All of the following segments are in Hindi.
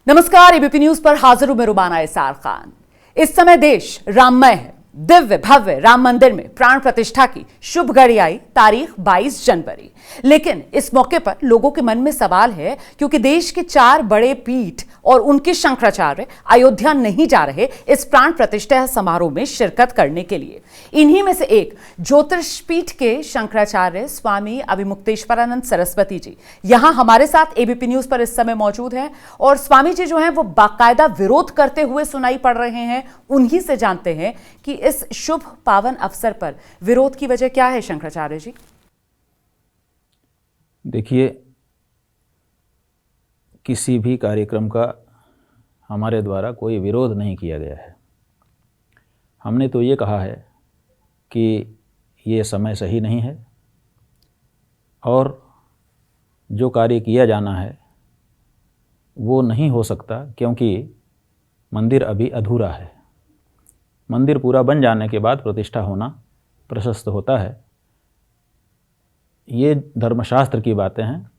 नमस्कार, एबीपी न्यूज पर हाजिर हूं मैं रुबाना इसार खान। इस समय देश राममय है। दिव्य भव्य राम मंदिर में प्राण प्रतिष्ठा की शुभ घड़ी आई, तारीख 22 जनवरी। लेकिन इस मौके पर लोगों के मन में सवाल है, क्योंकि देश के 4 बड़े पीठ और उनके शंकराचार्य अयोध्या नहीं जा रहे इस प्राण प्रतिष्ठा समारोह में शिरकत करने के लिए। इन्हीं में से एक ज्योतिषपीठ के शंकराचार्य स्वामी अभिमुक्तेश्वरानंद सरस्वती जी यहां हमारे साथ एबीपी न्यूज पर इस समय मौजूद हैं और स्वामी जी जो हैं वो बाकायदा विरोध करते हुए सुनाई पड़ रहे हैं। उन्हीं से जानते हैं कि इस शुभ पावन अवसर पर विरोध की वजह क्या है। शंकराचार्य जी, देखिए, किसी भी कार्यक्रम का हमारे द्वारा कोई विरोध नहीं किया गया है। हमने तो ये कहा है कि ये समय सही नहीं है और जो कार्य किया जाना है वो नहीं हो सकता, क्योंकि मंदिर अभी अधूरा है। मंदिर पूरा बन जाने के बाद प्रतिष्ठा होना प्रशस्त होता है। ये धर्मशास्त्र की बातें हैं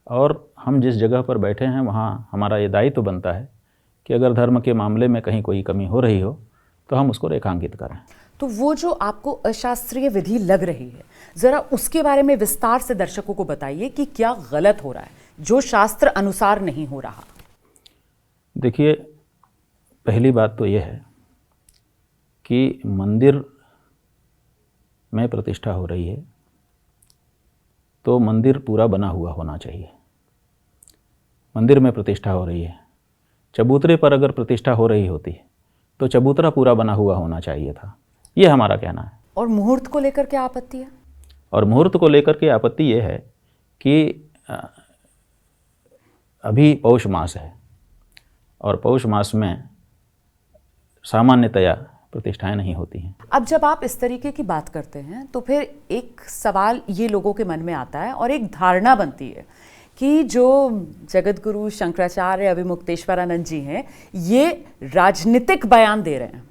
और हम जिस जगह पर बैठे हैं वहाँ हमारा ये दायित्व बनता है कि अगर धर्म के मामले में कहीं कोई कमी हो रही हो तो हम उसको रेखांकित करें। तो वो जो आपको अशास्त्रीय विधि लग रही है, जरा उसके बारे में विस्तार से दर्शकों को बताइए कि क्या गलत हो रहा है जो शास्त्र अनुसार नहीं हो रहा। देखिए, पहली बात तो ये है कि मंदिर में प्रतिष्ठा हो रही है तो मंदिर पूरा बना हुआ होना चाहिए। मंदिर में प्रतिष्ठा हो रही है, चबूतरे पर अगर प्रतिष्ठा हो रही होती तो चबूतरा पूरा बना हुआ होना चाहिए था, ये हमारा कहना है। और मुहूर्त को लेकर क्या आपत्ति है? और मुहूर्त को लेकर के आपत्ति ये है कि अभी पौष मास है और पौष मास में सामान्यतया प्रतिष्ठाएं नहीं होती हैं। अब जब आप इस तरीके की बात करते हैं तो फिर एक सवाल ये लोगों के मन में आता है और एक धारणा बनती है कि जो जगत गुरु शंकराचार्य अभिमुक्तेश्वरानंद जी हैं ये राजनीतिक बयान दे रहे हैं।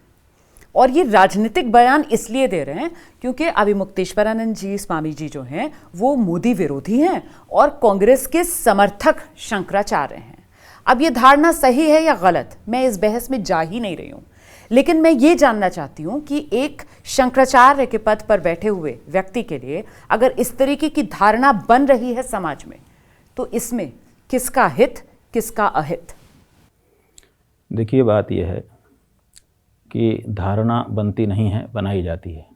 और ये राजनीतिक बयान इसलिए दे रहे हैं क्योंकि अभिमुक्तेश्वरानंद जी स्वामी जी जो हैं वो मोदी विरोधी हैं और कांग्रेस के समर्थक शंकराचार्य हैं। अब ये धारणा सही है या गलत, मैं इस बहस में जा ही नहीं रही हूँ, लेकिन मैं ये जानना चाहती हूँ कि एक शंकराचार्य के पद पर बैठे हुए व्यक्ति के लिए अगर इस तरीके की धारणा बन रही है समाज में तो इसमें किसका हित किसका अहित? देखिए, बात यह है कि धारणा बनती नहीं है, बनाई जाती है।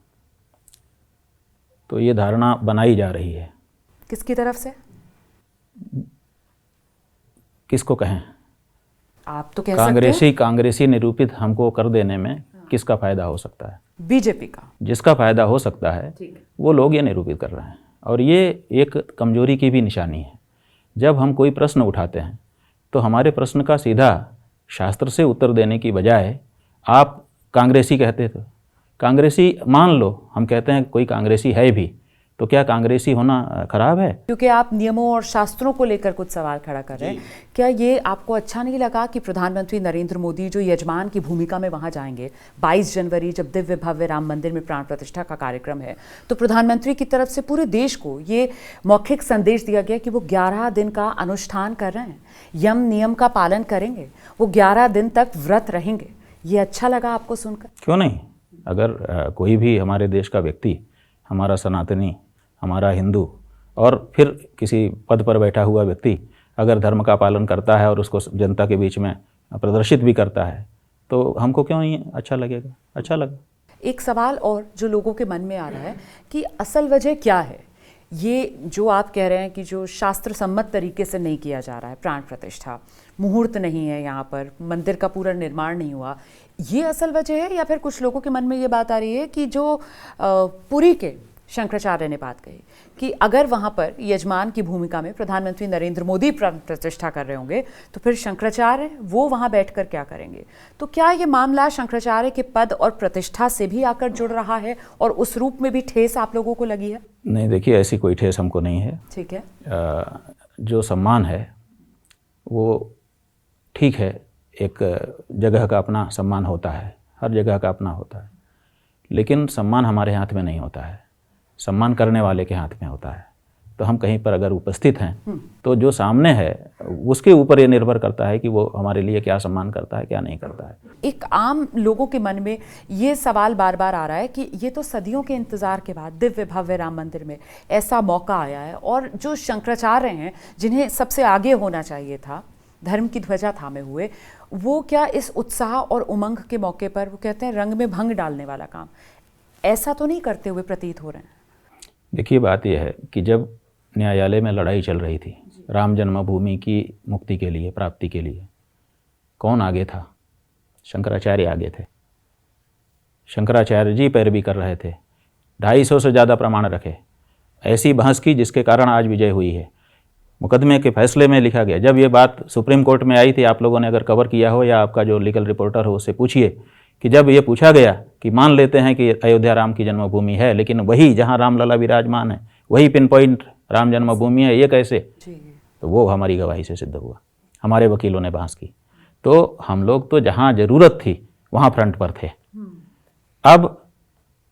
तो ये धारणा बनाई जा रही है। किसकी तरफ से? किसको कहें? आप तो कह सकते हैं। कांग्रेसी निरूपित हमको कर देने में किसका फायदा हो सकता है? बीजेपी का। जिसका फायदा हो सकता है वो लोग ये निरूपित कर रहे हैं और ये एक कमजोरी की भी निशानी है। जब हम कोई प्रश्न उठाते हैं तो हमारे प्रश्न का सीधा शास्त्र से उत्तर देने की बजाय आप कांग्रेसी कहते थे, कांग्रेसी मान लो, हम कहते हैं कोई कांग्रेसी है भी, तो क्या कांग्रेसी होना खराब है? क्योंकि आप नियमों और शास्त्रों को लेकर कुछ सवाल खड़ा कर रहे हैं। क्या ये आपको अच्छा नहीं लगा कि प्रधानमंत्री नरेंद्र मोदी जो यजमान की भूमिका में वहां जाएंगे 22 जनवरी जब दिव्य भव्य राम मंदिर में प्राण प्रतिष्ठा का कार्यक्रम है, तो प्रधानमंत्री की तरफ से पूरे देश को ये मौखिक संदेश दिया गया कि वो 11 दिन का अनुष्ठान कर रहे हैं, यम नियम का पालन करेंगे, वो 11 दिन तक व्रत रहेंगे। ये अच्छा लगा आपको सुनकर? क्यों नहीं। अगर कोई भी हमारे देश का व्यक्ति, हमारा सनातनी, हमारा हिंदू और फिर किसी पद पर बैठा हुआ व्यक्ति अगर धर्म का पालन करता है और उसको जनता के बीच में प्रदर्शित भी करता है तो हमको क्यों नहीं अच्छा लगेगा? अच्छा लगा। एक सवाल और जो लोगों के मन में आ रहा है कि असल वजह क्या है? ये जो आप कह रहे हैं कि जो शास्त्र सम्मत तरीके से नहीं किया जा रहा है प्राण प्रतिष्ठा, मुहूर्त नहीं है, यहाँ पर मंदिर का पूरा निर्माण नहीं हुआ, ये असल वजह है? या फिर कुछ लोगों के मन में ये बात आ रही है कि जो पुरी के शंकराचार्य ने बात कही कि अगर वहाँ पर यजमान की भूमिका में प्रधानमंत्री नरेंद्र मोदी प्रतिष्ठा कर रहे होंगे तो फिर शंकराचार्य वो वहाँ बैठकर क्या करेंगे? तो क्या ये मामला शंकराचार्य के पद और प्रतिष्ठा से भी आकर जुड़ रहा है और उस रूप में भी ठेस आप लोगों को लगी है? नहीं, देखिए, ऐसी कोई ठेस हमको नहीं है। ठीक है। जो सम्मान है वो ठीक है, एक जगह का अपना सम्मान होता है, हर जगह का अपना होता है, लेकिन सम्मान हमारे हाथ में नहीं होता है, सम्मान करने वाले के हाथ में होता है। तो हम कहीं पर अगर उपस्थित हैं तो जो सामने है उसके ऊपर ये निर्भर करता है कि वो हमारे लिए क्या सम्मान करता है, क्या नहीं करता है। एक आम लोगों के मन में ये सवाल बार बार आ रहा है कि ये तो सदियों के इंतजार के बाद दिव्य भव्य राम मंदिर में ऐसा मौका आया है, और जो शंकराचार्य हैं जिन्हें सबसे आगे होना चाहिए था, धर्म की ध्वजा थामे हुए, वो क्या इस उत्साह और उमंग के मौके पर, वो कहते हैं, रंग में भंग डालने वाला काम ऐसा तो नहीं करते हुए प्रतीत हो रहे हैं? देखिए, बात यह है कि जब न्यायालय में लड़ाई चल रही थी राम जन्मभूमि की मुक्ति के लिए, प्राप्ति के लिए, कौन आगे था? शंकराचार्य आगे थे। शंकराचार्य जी पैरवी कर रहे थे, 250 से ज़्यादा प्रमाण रखे, ऐसी बहस की जिसके कारण आज विजय हुई है। मुकदमे के फैसले में लिखा गया, जब ये बात सुप्रीम कोर्ट में आई थी, आप लोगों ने अगर कवर किया हो या आपका जो लीगल रिपोर्टर हो उससे पूछिए कि जब ये पूछा गया कि मान लेते हैं कि अयोध्या राम की जन्मभूमि है, लेकिन वही जहाँ रामलला विराजमान है वही पिन पॉइंट राम जन्मभूमि है, ये कैसे? तो वो हमारी गवाही से सिद्ध हुआ, हमारे वकीलों ने बहस की। तो हम लोग तो जहाँ ज़रूरत थी वहाँ फ्रंट पर थे। अब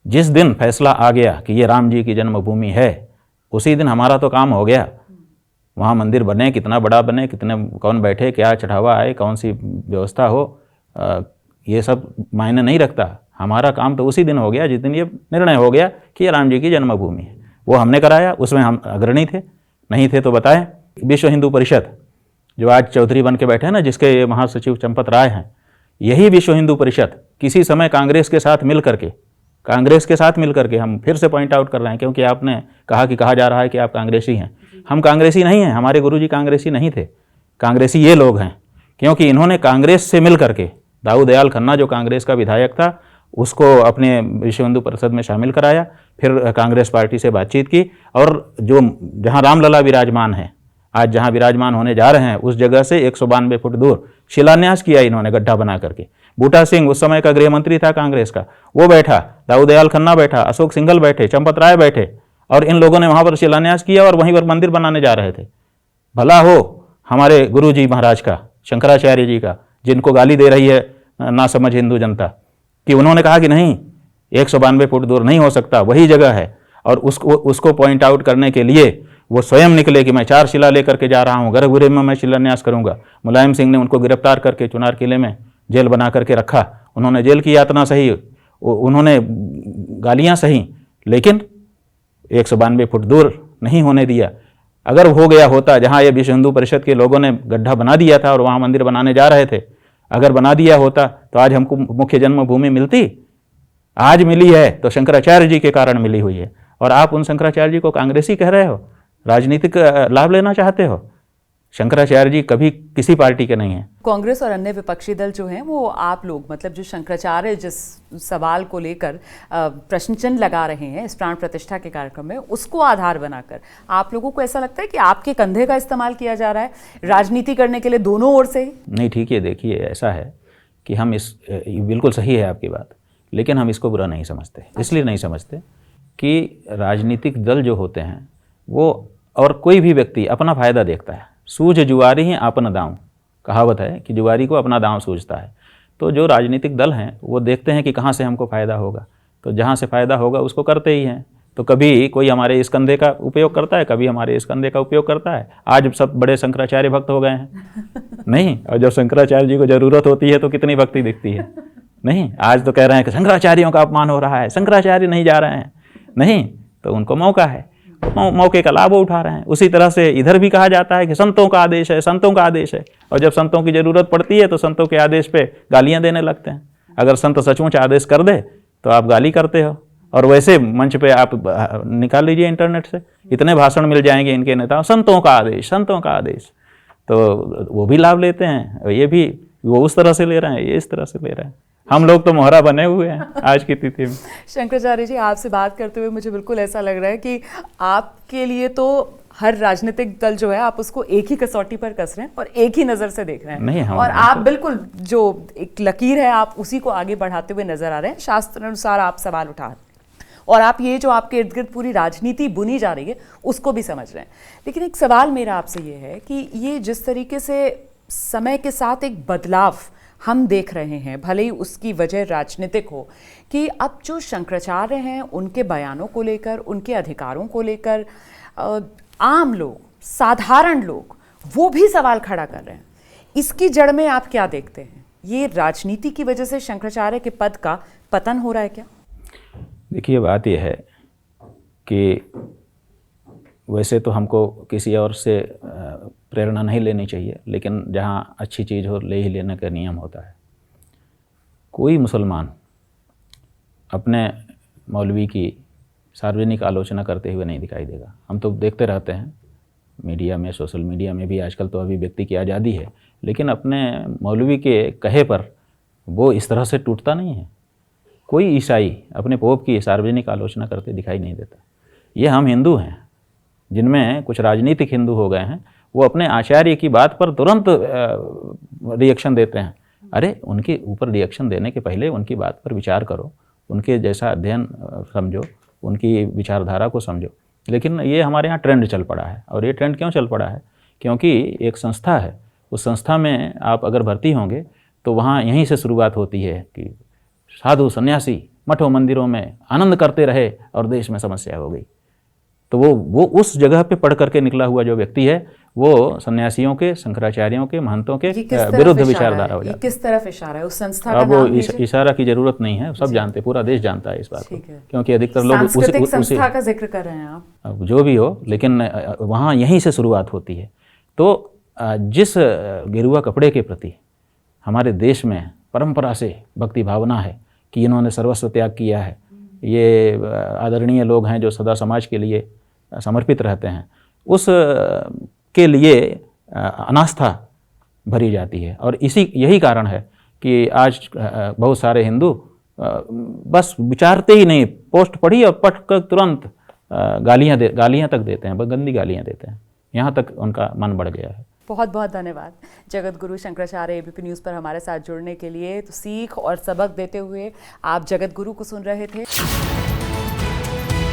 जिस दिन फैसला आ गया कि ये राम जी की जन्मभूमि है, उसी दिन हमारा तो काम हो गया। वहाँ मंदिर बने, कितना बड़ा बने, कितने कौन बैठे, क्या चढ़ावा आए, कौन सी व्यवस्था हो, ये सब मायने नहीं रखता। हमारा काम तो उसी दिन हो गया जिस दिन ये निर्णय हो गया कि ये राम जी की जन्मभूमि है। वो हमने कराया, उसमें हम अग्रणी थे, नहीं थे तो बताएं। विश्व हिंदू परिषद जो आज चौधरी बन के बैठे हैं ना, जिसके महासचिव चंपत राय हैं, यही विश्व हिंदू परिषद किसी समय कांग्रेस के साथ मिल करके हम फिर से पॉइंट आउट कर रहे हैं, क्योंकि आपने कहा कि कहा जा रहा है कि आप कांग्रेसी हैं। हम कांग्रेसी नहीं हैं, हमारे गुरुजी कांग्रेसी नहीं थे। कांग्रेसी ये लोग हैं, क्योंकि इन्होंने कांग्रेस से मिल करके, दाऊ दयाल खन्ना जो कांग्रेस का विधायक था, उसको अपने विश्व हिंदू परिषद में शामिल कराया, फिर कांग्रेस पार्टी से बातचीत की, और जो जहाँ रामलला विराजमान है, आज जहाँ विराजमान होने जा रहे हैं, उस जगह से 192 फुट दूर शिलान्यास किया इन्होंने गड्ढा बना करके। बूटा सिंह उस समय का गृह मंत्री था कांग्रेस का, वो बैठा, दाऊ दयाल खन्ना बैठा, अशोक सिंघल बैठे, चंपत राय बैठे, और इन लोगों ने वहाँ पर शिलान्यास किया और वहीं पर मंदिर बनाने जा रहे थे। भला हो हमारे गुरु जी महाराज का, शंकराचार्य जी का, जिनको गाली दे रही है ना समझ हिंदू जनता, कि उन्होंने कहा कि नहीं, 192 फुट दूर नहीं हो सकता, वही जगह है। और उसको पॉइंट आउट करने के लिए वो स्वयं निकले कि मैं 4 शिला लेकर के जा रहा हूँ, गर्भगृह में मैं शिलान्यास करूँगा। मुलायम सिंह ने उनको गिरफ्तार करके चुनार किले में जेल बना करके रखा। उन्होंने जेल की यातना सही, उन्होंने गालियाँ सही, लेकिन 192 फुट दूर नहीं होने दिया। अगर हो गया होता, जहाँ ये विश्व हिंदू परिषद के लोगों ने गड्ढा बना दिया था और वहाँ मंदिर बनाने जा रहे थे, अगर बना दिया होता तो आज हमको मुख्य जन्मभूमि मिलती। आज मिली है तो शंकराचार्य जी के कारण मिली हुई है, और आप उन शंकराचार्य जी को कांग्रेसी कह रहे हो, राजनीतिक लाभ लेना चाहते हो। शंकराचार्य जी कभी किसी पार्टी के नहीं हैं। कांग्रेस और अन्य विपक्षी दल जो हैं, वो आप लोग, मतलब जो शंकराचार्य जिस सवाल को लेकर प्रश्न चिन्ह लगा रहे हैं इस प्राण प्रतिष्ठा के कार्यक्रम में, उसको आधार बनाकर आप लोगों को ऐसा लगता है कि आपके कंधे का इस्तेमाल किया जा रहा है राजनीति करने के लिए दोनों ओर से ही? नहीं, ठीक है, देखिए ऐसा है कि हम बिल्कुल सही है आपकी बात, लेकिन हम इसको बुरा नहीं समझते। इसलिए नहीं समझते कि राजनीतिक दल जो होते हैं वो, और कोई भी व्यक्ति अपना फ़ायदा देखता है। सूझ जुआरी ही आपन दांव, कहावत है कि जुआरी को अपना दांव सूझता है। तो जो राजनीतिक दल हैं वो देखते हैं कि कहाँ से हमको फ़ायदा होगा, तो जहाँ से फ़ायदा होगा उसको करते ही हैं। तो कभी कोई हमारे इस कंधे का उपयोग करता है, कभी हमारे इस कंधे का उपयोग करता है। आज सब बड़े शंकराचार्य भक्त हो गए हैं नहीं, और जब शंकराचार्य जी को ज़रूरत होती है तो कितनी भक्ति दिखती है। नहीं, आज तो कह रहे हैं कि शंकराचार्यों का अपमान हो रहा है, शंकराचार्य नहीं जा रहे हैं। नहीं, तो उनको मौका है, मौके का लाभ उठा रहे हैं। उसी तरह से इधर भी कहा जाता है कि संतों का आदेश है, संतों का आदेश है, और जब संतों की ज़रूरत पड़ती है तो संतों के आदेश पे गालियां देने लगते हैं। अगर संत सचमुच आदेश कर दे तो आप गाली करते हो, और वैसे मंच पे आप निकाल लीजिए इंटरनेट से, इतने भाषण मिल जाएंगे इनके नेताओं, संतों का आदेश, संतों का आदेश। तो वो भी लाभ लेते हैं, ये भी वो उस तरह से ले रहे हैं, ये इस तरह से ले रहे हैं। हम लोग तो मोहरा बने हुए हैं आज की तिथि में। शंकराचार्य जी, आपसे बात करते हुए मुझे बिल्कुल ऐसा लग रहा है कि आपके लिए तो हर राजनीतिक दल जो है आप उसको एक ही कसौटी पर कस रहे हैं और एक ही नज़र से देख रहे हैं। नहीं, और आप बिल्कुल जो एक लकीर है आप उसी को आगे बढ़ाते हुए नजर आ रहे हैं। शास्त्र अनुसार आप सवाल उठा रहे हैं और आप ये जो आपके इर्द गिर्द पूरी राजनीति बुनी जा रही है उसको भी समझ रहे हैं। लेकिन एक सवाल मेरा आपसे ये है कि ये जिस तरीके से समय के साथ एक बदलाव हम देख रहे हैं, भले ही उसकी वजह राजनीतिक हो, कि अब जो शंकराचार्य हैं उनके बयानों को लेकर, उनके अधिकारों को लेकर आम लोग, साधारण लोग, वो भी सवाल खड़ा कर रहे हैं। इसकी जड़ में आप क्या देखते हैं? ये राजनीति की वजह से शंकराचार्य के पद का पतन हो रहा है क्या? देखिए, बात यह है कि वैसे तो हमको किसी और से प्रेरणा नहीं लेनी चाहिए, लेकिन जहाँ अच्छी चीज़ हो ले ही लेने का नियम होता है। कोई मुसलमान अपने मौलवी की सार्वजनिक आलोचना करते हुए नहीं दिखाई देगा। हम तो देखते रहते हैं मीडिया में, सोशल मीडिया में भी। आजकल तो अभिव्यक्ति की आज़ादी है, लेकिन अपने मौलवी के कहे पर वो इस तरह से टूटता नहीं है। कोई ईसाई अपने पोप की सार्वजनिक आलोचना करते दिखाई नहीं देता। ये हम हिंदू हैं, जिनमें कुछ राजनीतिक हिंदू हो गए हैं, वो अपने आचार्य की बात पर तुरंत रिएक्शन देते हैं। अरे, उनके ऊपर रिएक्शन देने के पहले उनकी बात पर विचार करो, उनके जैसा अध्ययन समझो, उनकी विचारधारा को समझो। लेकिन ये हमारे यहाँ ट्रेंड चल पड़ा है। और ये ट्रेंड क्यों चल पड़ा है? क्योंकि एक संस्था है, उस संस्था में आप अगर भर्ती होंगे तो वहाँ यहीं से शुरुआत होती है कि साधु सन्यासी मठों मंदिरों में आनंद करते रहे और देश में समस्या हो गई। तो वो उस जगह पे पढ़ करके निकला हुआ जो व्यक्ति है, वो सन्यासियों के, शंकराचार्यों के, महंतों के विरुद्ध विचारधारा हो जाता है। किस तरफ इशारा है? उस संस्था का अब नाम वो इशारा की जरूरत नहीं है, सब जानते, पूरा देश जानता है इस बात को, क्योंकि अधिकतर लोग सांस्कृतिक संस्था का जिक्र कर रहे हैं आप। अब जो भी हो, लेकिन वहाँ यहीं से शुरुआत होती है। तो जिस गेरुआ कपड़े के प्रति हमारे देश में परंपरा से भक्ति भावना है कि इन्होंने सर्वस्व त्याग किया है, ये आदरणीय लोग हैं जो सदा समाज के लिए समर्पित रहते हैं, उस के लिए अनास्था भरी जाती है। और यही कारण है कि आज बहुत सारे हिंदू बस विचारते ही नहीं, पोस्ट पढ़ी और पढ़ कर तुरंत गालियाँ तक देते हैं, गंदी गालियाँ देते हैं। यहाँ तक उनका मन बढ़ गया है। बहुत बहुत धन्यवाद जगत गुरु शंकराचार्य एबीपी न्यूज़ पर हमारे साथ जुड़ने के लिए। तो सीख और सबक देते हुए आप जगत गुरु को सुन रहे थे।